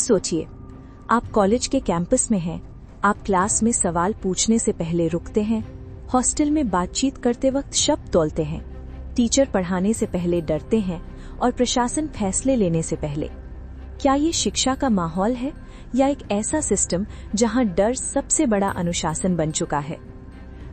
सोचिए, आप कॉलेज के कैंपस में हैं, आप क्लास में सवाल पूछने से पहले रुकते हैं, हॉस्टल में बातचीत करते वक्त शब्द तौलते हैं, टीचर पढ़ाने से पहले डरते हैं और प्रशासन फैसले लेने से पहले। क्या ये शिक्षा का माहौल है या एक ऐसा सिस्टम जहां डर सबसे बड़ा अनुशासन बन चुका है?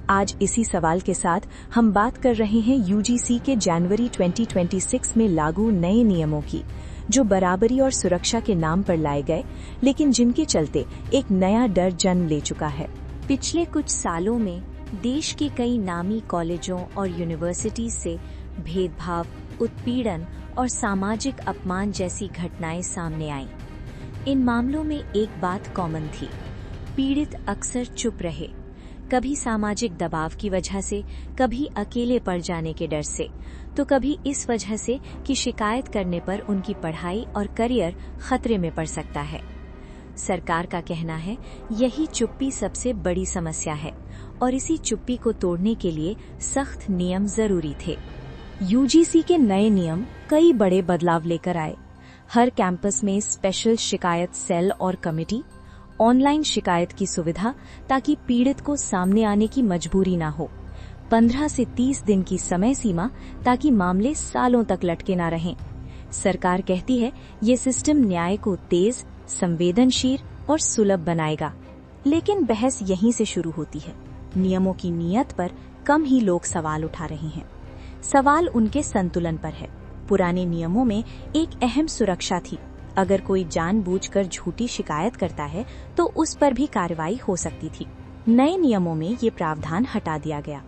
आज इसी सवाल के साथ हम बात कर रहे हैं यूजीसी के जनवरी 2026 में लागू नए नियमों की, जो बराबरी और सुरक्षा के नाम पर लाए गए, लेकिन जिनके चलते एक नया डर जन्म ले चुका है। पिछले कुछ सालों में देश के कई नामी कॉलेजों और यूनिवर्सिटीज से भेदभाव, उत्पीड़न और सामाजिक अपमान जैसी घटनाएं सामने आईं। इन मामलों में एक बात कॉमन थी, पीड़ित अक्सर चुप रहे, कभी सामाजिक दबाव की वजह से, कभी अकेले पड़ जाने के डर से, तो कभी इस वजह से कि शिकायत करने पर उनकी पढ़ाई और करियर खतरे में पड़ सकता है। सरकार का कहना है यही चुप्पी सबसे बड़ी समस्या है और इसी चुप्पी को तोड़ने के लिए सख्त नियम जरूरी थे। यूजीसी के नए नियम कई बड़े बदलाव लेकर आए। हर कैंपस में स्पेशल शिकायत सेल और कमेटी, ऑनलाइन शिकायत की सुविधा ताकि पीड़ित को सामने आने की मजबूरी ना हो, 15 से 30 दिन की समय सीमा ताकि मामले सालों तक लटके ना रहें। सरकार कहती है ये सिस्टम न्याय को तेज, संवेदनशील और सुलभ बनाएगा, लेकिन बहस यहीं से शुरू होती है। नियमों की नीयत पर कम ही लोग सवाल उठा रहे हैं। सवाल उनके संतुलन पर है। पुराने नियमों में एक अहम सुरक्षा थी, अगर कोई जानबूझकर झूठी शिकायत करता है तो उस पर भी कार्रवाई हो सकती थी। नए नियमों में ये प्रावधान हटा दिया गया।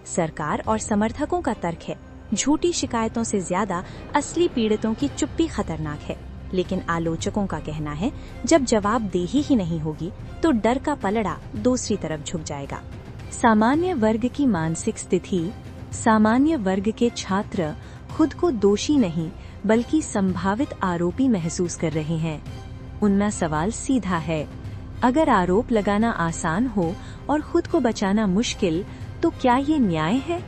सरकार और समर्थकों का तर्क है झूठी शिकायतों से ज्यादा असली पीड़ितों की चुप्पी खतरनाक है, लेकिन आलोचकों का कहना है जब जवाबदेही ही नहीं होगी तो डर का पलड़ा दूसरी तरफ झुक जाएगा। सामान्य वर्ग की मानसिक स्थिति। सामान्य वर्ग के छात्र खुद को दोषी नहीं बल्कि संभावित आरोपी महसूस कर रहे हैं। उनका सवाल सीधा है, अगर आरोप लगाना आसान हो और खुद को बचाना मुश्किल, तो क्या ये न्याय है?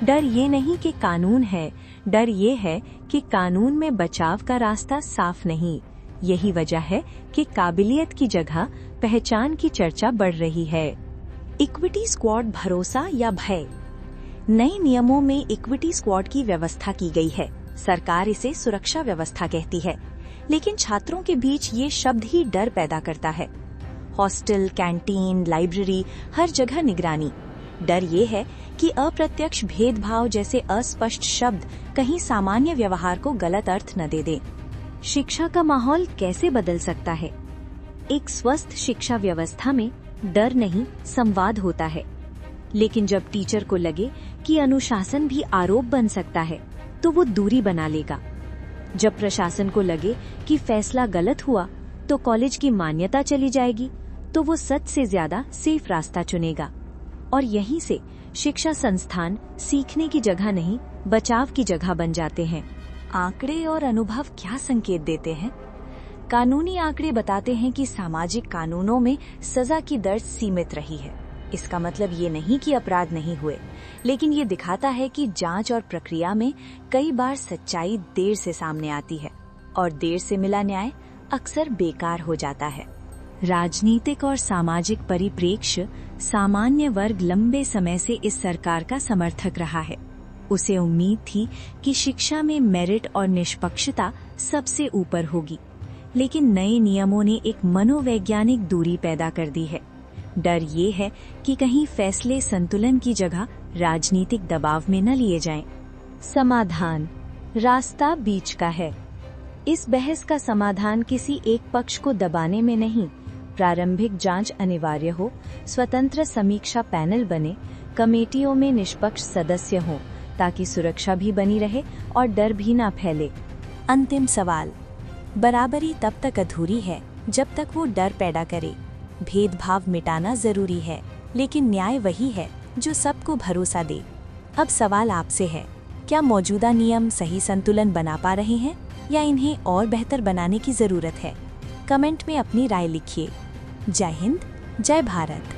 डर ये नहीं कि कानून है, डर ये है कि कानून में बचाव का रास्ता साफ नहीं। यही वजह है कि काबिलियत की जगह पहचान की चर्चा बढ़ रही है। इक्विटी स्क्वाड, भरोसा या भय? नए नियमों में इक्विटी स्क्वाड की व्यवस्था की गई है। सरकार इसे सुरक्षा व्यवस्था कहती है, लेकिन छात्रों के बीच ये शब्द ही डर पैदा करता है। हॉस्टल, कैंटीन, लाइब्रेरी, हर जगह निगरानी। डर ये है कि अप्रत्यक्ष भेदभाव जैसे अस्पष्ट शब्द कहीं सामान्य व्यवहार को गलत अर्थ न दे दें। शिक्षा का माहौल कैसे बदल सकता है? एक स्वस्थ शिक्षा व्यवस्था में डर नहीं, संवाद होता है। लेकिन जब टीचर को लगे कि अनुशासन भी आरोप बन सकता है, तो वो दूरी बना लेगा। जब प्रशासन को लगे कि फैसला गलत हुआ तो कॉलेज की मान्यता चली जाएगी, तो वो सच से ज्यादा सेफ रास्ता चुनेगा। और यहीं से शिक्षा संस्थान सीखने की जगह नहीं, बचाव की जगह बन जाते हैं। आंकड़े और अनुभव क्या संकेत देते हैं? कानूनी आंकड़े बताते हैं कि सामाजिक कानूनों में सजा की दर सीमित रही है। इसका मतलब ये नहीं कि अपराध नहीं हुए, लेकिन ये दिखाता है कि जांच और प्रक्रिया में कई बार सच्चाई देर से सामने आती है और देर से मिला न्याय अक्सर बेकार हो जाता है। राजनीतिक और सामाजिक परिप्रेक्ष्य। सामान्य वर्ग लंबे समय से इस सरकार का समर्थक रहा है। उसे उम्मीद थी कि शिक्षा में मेरिट और निष्पक्षता सबसे ऊपर होगी, लेकिन नए नियमों ने एक मनोवैज्ञानिक दूरी पैदा कर दी है। डर ये है कि कहीं फैसले संतुलन की जगह राजनीतिक दबाव में न लिए जाएं। समाधान। रास्ता बीच का है। इस बहस का समाधान किसी एक पक्ष को दबाने में नहीं, प्रारंभिक जांच अनिवार्य हो, स्वतंत्र समीक्षा पैनल बने, कमेटियों में निष्पक्ष सदस्य हों ताकि सुरक्षा भी बनी रहे और डर भी ना फैले। अंतिम सवाल। बराबरी तब तक अधूरी है जब तक वो डर पैदा करे। भेदभाव मिटाना जरूरी है, लेकिन न्याय वही है जो सबको भरोसा दे। अब सवाल आपसे है, क्या मौजूदा नियम सही संतुलन बना पा रहे हैं या इन्हें और बेहतर बनाने की जरूरत है? कमेंट में अपनी राय लिखिए। जय हिंद, जय भारत।